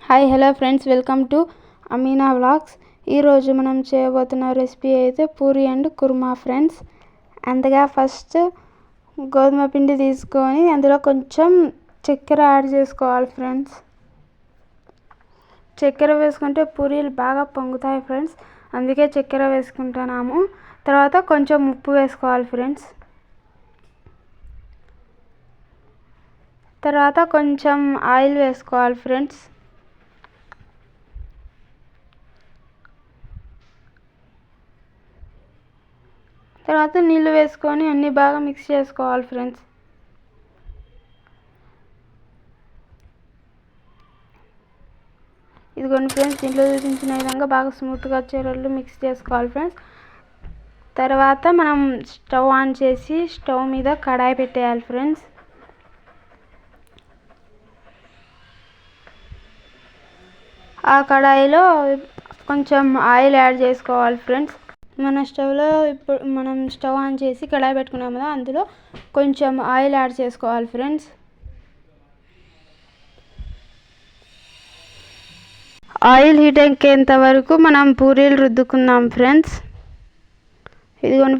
Hi hello friends, welcome to Amina vlogs. ఈరోజు మనం చేయబోతున్న రెసిపీ అయితే పూరి అండ్ కుర్మా ఫ్రెండ్స్. అంతగా ఫస్ట్ గోధుమ పిండి తీసుకొని అందులో కొంచెం చక్కెర యాడ్ చేసుకోవాలి ఫ్రెండ్స్. చక్కెర వేసుకుంటే పూరీలు బాగా పొంగుతాయి ఫ్రెండ్స్, అందుకే చక్కెర వేసుకుంటున్నాము. తర్వాత కొంచెం ఉప్పు వేసుకోవాలి ఫ్రెండ్స్. తర్వాత కొంచెం ఆయిల్ వేసుకోవాలి ఫ్రెండ్స్. తర్వాత నీళ్ళు వేసుకొని అన్నీ బాగా మిక్స్ చేసుకోవాలి ఫ్రెండ్స్. ఇదిగోండి ఫ్రెండ్స్, దీంట్లో చూపించిన విధంగా బాగా స్మూత్గా వచ్చేటట్లు మిక్స్ చేసుకోవాలి ఫ్రెండ్స్. తర్వాత మనం స్టవ్ ఆన్ చేసి స్టవ్ మీద కడాయి పెట్టేయాలి ఫ్రెండ్స్. ఆ కడాయిలో కొంచెం ఆయిల్ యాడ్ చేసుకోవాలి ఫ్రెండ్స్. మన స్టవ్లో ఇప్పుడు మనం స్టవ్ ఆన్ చేసి కడాయి పెట్టుకున్నాం కదా, అందులో కొంచెం ఆయిల్ యాడ్ చేసుకోవాలి ఫ్రెండ్స్. ఆయిల్ హీట్ ఎక్కేంత వరకు మనం పూరీలు రుద్దుకుందాం ఫ్రెండ్స్. ఇదిగోండి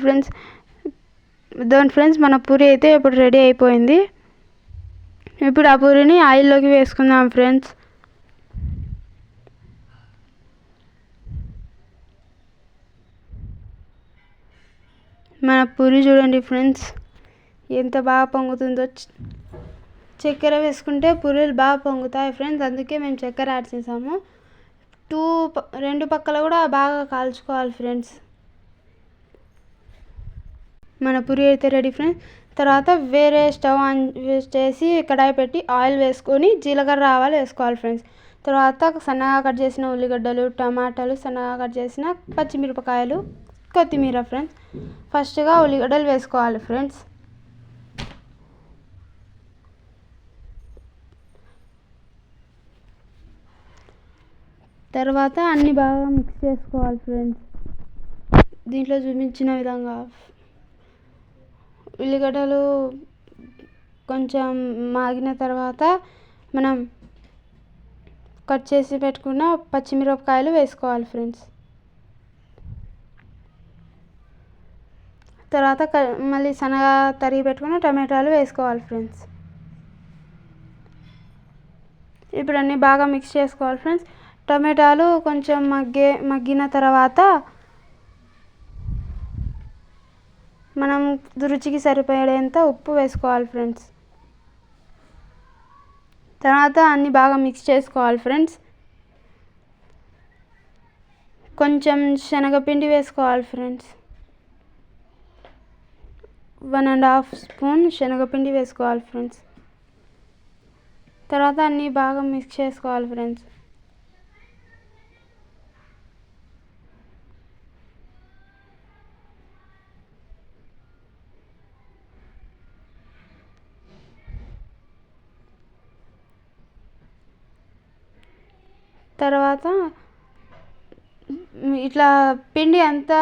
ఫ్రెండ్స్, మన పూరి అయితే ఇప్పుడు రెడీ అయిపోయింది. ఇప్పుడు ఆ పూరిని ఆయిల్లోకి వేసుకుందాం ఫ్రెండ్స్. మన పూరి చూడండి ఫ్రెండ్స్, ఎంత బాగా పొంగుతుందో. చక్కెర వేసుకుంటే పూరీలు బాగా పొంగుతాయి ఫ్రెండ్స్, అందుకే మేము చక్కెర యాడ్ చేసాము. రెండు పక్కల కూడా బాగా కాల్చుకోవాలి ఫ్రెండ్స్. మన పూరి అయితే రెడీ ఫ్రెండ్స్. తర్వాత వేరే స్టవ్ ఆన్ చేసి కడాయి పెట్టి ఆయిల్ వేసుకొని జీలకర్ర ఆవాలు వేసుకోవాలి ఫ్రెండ్స్. తర్వాత సన్నగా కట్ చేసిన ఉల్లిగడ్డలు, టమాటాలు, సన్నగా కట్ చేసిన పచ్చిమిరపకాయలు, కొత్తిమీర ఫ్రెండ్స్. ఫస్ట్గా ఉల్లిగడ్డలు వేసుకోవాలి ఫ్రెండ్స్. తర్వాత అన్నీ బాగా మిక్స్ చేసుకోవాలి ఫ్రెండ్స్. దీంట్లో చూపించిన విధంగా ఉల్లిగడ్డలు కొంచెం మాగిన తర్వాత మనం కట్ చేసి పెట్టుకున్న పచ్చిమిరపకాయలు వేసుకోవాలి ఫ్రెండ్స్. తర్వాత మళ్ళీ సన్నగా తరిగి పెట్టుకున్న టమాటాలు వేసుకోవాలి ఫ్రెండ్స్. ఇప్పుడు అన్నీ బాగా మిక్స్ చేసుకోవాలి ఫ్రెండ్స్. టమాటాలు కొంచెం మగ్గిన తర్వాత మనం రుచికి సరిపడేంత ఉప్పు వేసుకోవాలి ఫ్రెండ్స్. తర్వాత అన్నీ బాగా మిక్స్ చేసుకోవాలి ఫ్రెండ్స్. కొంచెం శనగపిండి వేసుకోవాలి ఫ్రెండ్స్. 1.5 స్పూన్ శనగపిండి వేసుకోవాలి ఫ్రెండ్స్. తర్వాత అన్నీ బాగా మిక్స్ చేసుకోవాలి ఫ్రెండ్స్. తర్వాత ఇట్లా పిండి అంతా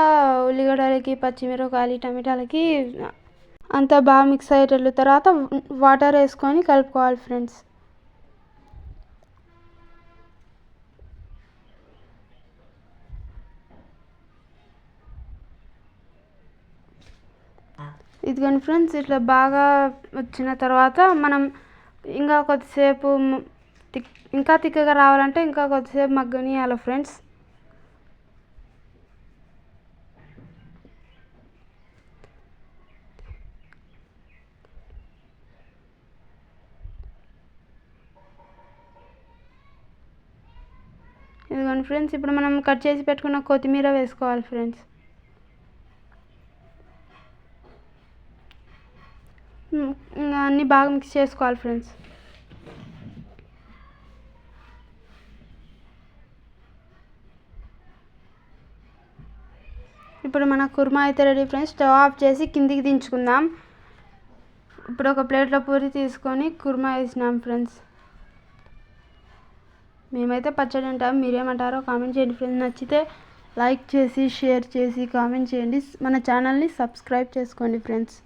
ఉల్లిగడ్డలకి, పచ్చిమిరపకాయలు, టమాటాలకి అంతా బాగా మిక్స్ అయ్యేటట్లు తర్వాత వాటర్ వేసుకొని కలుపుకోవాలి ఫ్రెండ్స్. ఇదిగోండి ఫ్రెండ్స్, ఇట్లా బాగా వచ్చిన తర్వాత మనం ఇంకా కొద్దిసేపు ఇంకా తిక్కగా రావాలంటే ఇంకా కొద్దిసేపు మగ్గనియాలి ఫ్రెండ్స్. ఇదిగోండి ఫ్రెండ్స్, ఇప్పుడు మనం కట్ చేసి పెట్టుకున్న కొత్తిమీర వేసుకోవాలి ఫ్రెండ్స్. అన్నీ బాగా మిక్స్ చేసుకోవాలి ఫ్రెండ్స్. ఇప్పుడు మన కుర్మా అయితే రెడీ ఫ్రెండ్స్. స్టవ్ ఆఫ్ చేసి కిందికి దించుకుందాం. ఇప్పుడు ఒక ప్లేట్లో పూరి తీసుకొని కుర్మా వేసినాం ఫ్రెండ్స్. మేమైతే పచ్చడి అంటాం, మీరేమంటారో కామెంట్ చేయండి ఫ్రెండ్స్. నచ్చితే లైక్ చేసి, షేర్ చేసి, కామెంట్ చేయండి. మన ఛానల్ని సబ్స్క్రైబ్ చేసుకోండి ఫ్రెండ్స్.